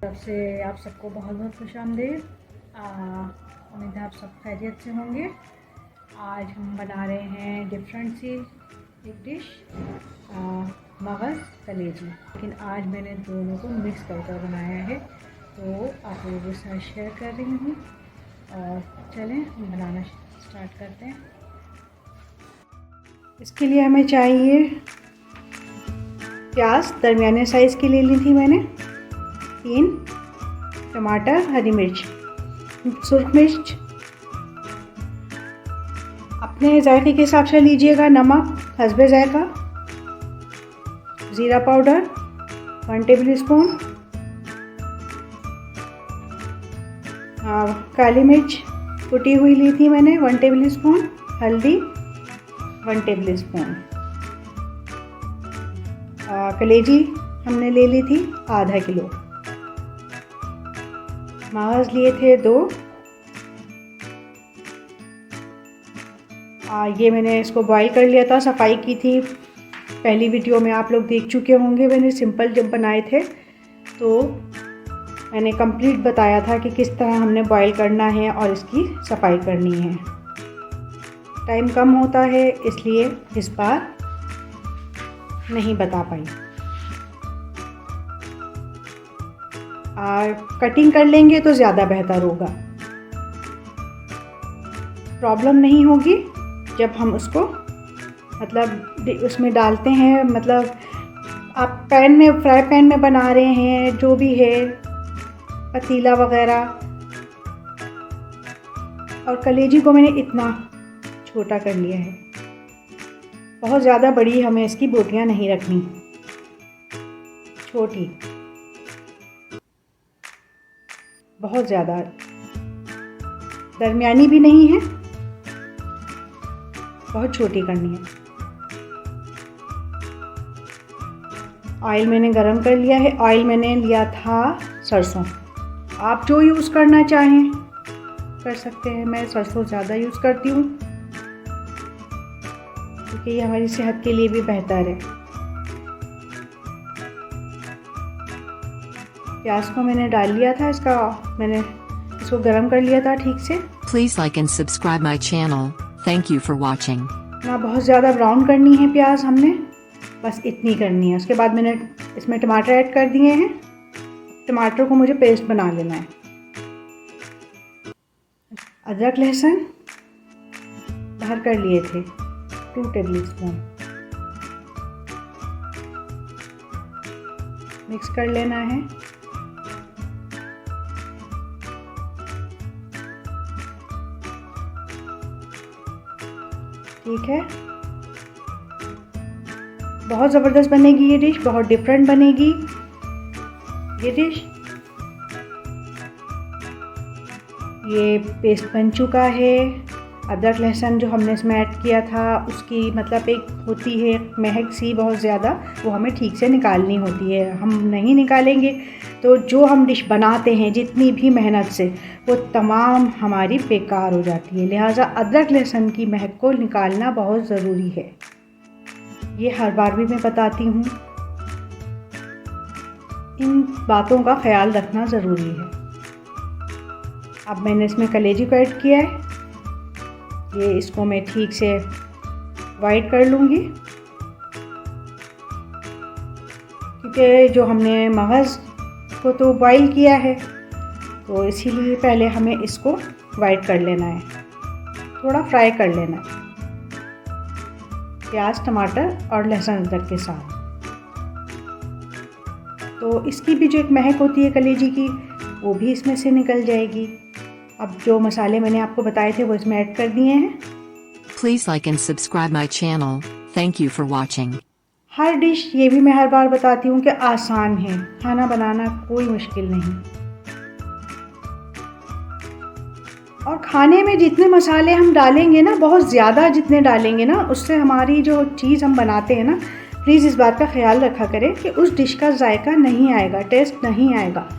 तरफ से आप सबको बहुत बहुत खुशामदीद। उम्मीद है आप सब खैरियत से होंगे। आज हम बना रहे हैं डिफरेंट सी एक डिश, मगज़ कलेजी, लेकिन आज मैंने दोनों को मिक्स कर बनाया है, तो आप लोगों के साथ शेयर कर रही हूँ। और चलें हम बनाना स्टार्ट करते हैं। इसके लिए हमें चाहिए प्याज, दरमियाने साइज़ की ले ली थी मैंने, 3 टमाटर, हरी मिर्च, सुरख मिर्च अपने जायके के हिसाब से लीजिएगा, नमक हस्बे जायका, ज़ीरा पाउडर 1 टेबल स्पून, काली मिर्च कुटी हुई ली थी मैंने 1 टेबल स्पून, हल्दी 1 टेबल स्पून, कलेजी हमने ले ली थी आधा किलो, मगज़ लिए थे 2। ये मैंने इसको बॉईल कर लिया था, सफाई की थी, पहली वीडियो में आप लोग देख चुके होंगे। मैंने सिंपल जब बनाए थे तो मैंने कंप्लीट बताया था कि किस तरह हमने बॉईल करना है और इसकी सफाई करनी है। टाइम कम होता है इसलिए इस बार नहीं बता पाई। और कटिंग कर लेंगे तो ज़्यादा बेहतर होगा, प्रॉब्लम नहीं होगी जब हम उसको मतलब उसमें डालते हैं। मतलब आप पैन में, फ्राई पैन में बना रहे हैं, जो भी है, पतीला वगैरह। और कलेजी को मैंने इतना छोटा कर लिया है, बहुत ज़्यादा बड़ी हमें इसकी बोटियां नहीं रखनी, छोटी, बहुत ज़्यादा दरमियानी भी नहीं है, बहुत छोटी करनी है। ऑयल मैंने गरम कर लिया है। ऑयल मैंने लिया था सरसों, आप जो यूज़ करना चाहें कर सकते हैं। मैं सरसों ज़्यादा यूज़ करती हूँ क्योंकि ये हमारी सेहत के लिए भी बेहतर है। प्याज को मैंने डाल लिया था, मैंने इसको गरम कर लिया था ठीक से। Please like and subscribe my channel. Thank you for watching. ना बहुत ज़्यादा ब्राउन करनी है प्याज हमने, बस इतनी करनी है। उसके बाद मैंने इसमें टमाटर ऐड कर दिए हैं। टमाटर को मुझे पेस्ट बना लेना है। अदरक लहसुन बाहर कर लिए थे 2 टेबल स्पून, मिक्स कर लेना है। ठीक है, बहुत ज़बरदस्त बनेगी ये डिश, बहुत डिफरेंट बनेगी ये डिश। ये पेस्ट बन चुका है। अदरक लहसुन जो हमने इसमें ऐड किया था उसकी मतलब एक होती है महक सी बहुत ज़्यादा, वो हमें ठीक से निकालनी होती है। हम नहीं निकालेंगे तो जो हम डिश बनाते हैं जितनी भी मेहनत से, वो तमाम हमारी बेकार हो जाती है। लिहाजा अदरक लहसुन की महक को निकालना बहुत ज़रूरी है। ये हर बार भी मैं बताती हूँ, इन बातों का ख्याल रखना ज़रूरी है। अब मैंने इसमें कलेजी को ऐड किया है। ये इसको मैं ठीक से वाइट कर लूँगी क्योंकि जो हमने मगज़ को तो बॉईल किया है, तो इसीलिए पहले हमें इसको वाइट कर लेना है, थोड़ा फ्राई कर लेना है प्याज, टमाटर और लहसुन अदरक के साथ। तो इसकी भी जो एक महक होती है कलेजी की, वो भी इसमें से निकल जाएगी। अब जो मसाले मैंने आपको बताए थे वो इसमें ऐड कर दिए हैं। Please like and subscribe my channel. Thank you for watching. Her dish, ये भी मैं हर बार बताती हूँ कि आसान है, खाना बनाना कोई मुश्किल नहीं। और खाने में जितने मसाले हम डालेंगे ना, बहुत ज़्यादा जितने डालेंगे ना, उससे हमारी जो चीज़ हम बनाते हैं ना, प्लीज़ इस बात का ख्याल रखा करें कि उस डिश का जायका नहीं आएगा, टेस्ट नहीं आएगा।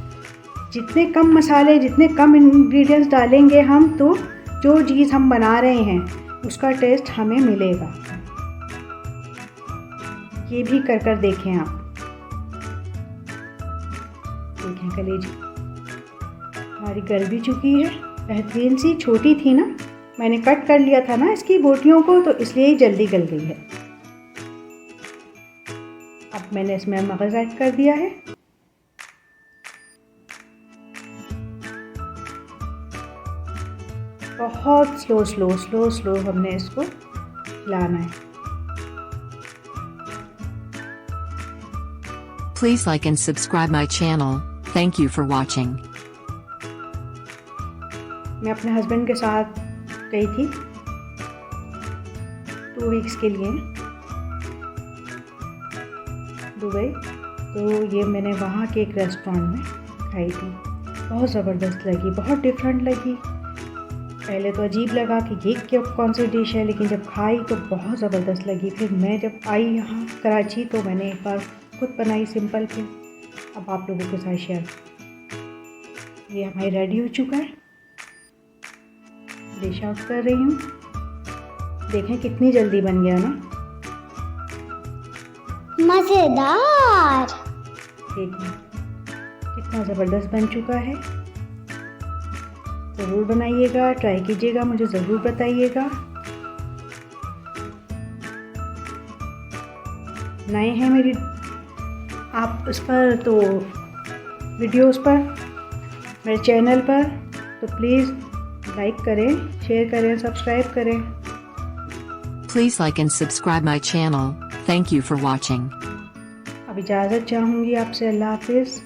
जितने कम मसाले, जितने कम इंग्रेडिएंट्स डालेंगे हम, तो जो चीज़ हम बना रहे हैं उसका टेस्ट हमें मिलेगा। ये भी कर देखें आप। देखें कलेजी हमारी गल भी चुकी है, बेहतरीन सी। छोटी थी ना, मैंने कट कर लिया था ना इसकी बोटियों को, तो इसलिए ही जल्दी गल गई है। अब मैंने इसमें मगज़ ऐड कर दिया है। बहुत स्लो हमने इसको हिलाना है। Please like and subscribe my channel. Thank you for watching. मैं अपने हस्बैंड के साथ गई थी 2 वीक्स के लिए दुबई, तो ये मैंने वहाँ के एक रेस्टोरेंट में खाई थी। बहुत ज़बरदस्त लगी, बहुत डिफरेंट लगी। पहले तो अजीब लगा कि ये क्या कौन सी डिश है, लेकिन जब खाई तो बहुत ज़बरदस्त लगी। फिर मैं जब आई यहाँ कराची तो मैंने एक बार खुद बनाई सिंपल। फिर अब आप लोगों के साथ शेयर। ये हमारी रेडी हो चुका है, डिश आउट कर रही हूँ। देखें कितनी जल्दी बन गया ना, मजेदार। देखिए कितना ज़बरदस्त बन चुका है। ज़रूर बनाइएगा, ट्राई कीजिएगा, मुझे ज़रूर बताइएगा। नए हैं मेरी आप इस पर तो वीडियोस पर, मेरे चैनल पर, तो प्लीज़ लाइक करें, शेयर करें, सब्सक्राइब करें। Please like and subscribe my channel. Thank you for watching. अब इजाज़त चाहूँगी आपसे। अल्लाह हाफिज़।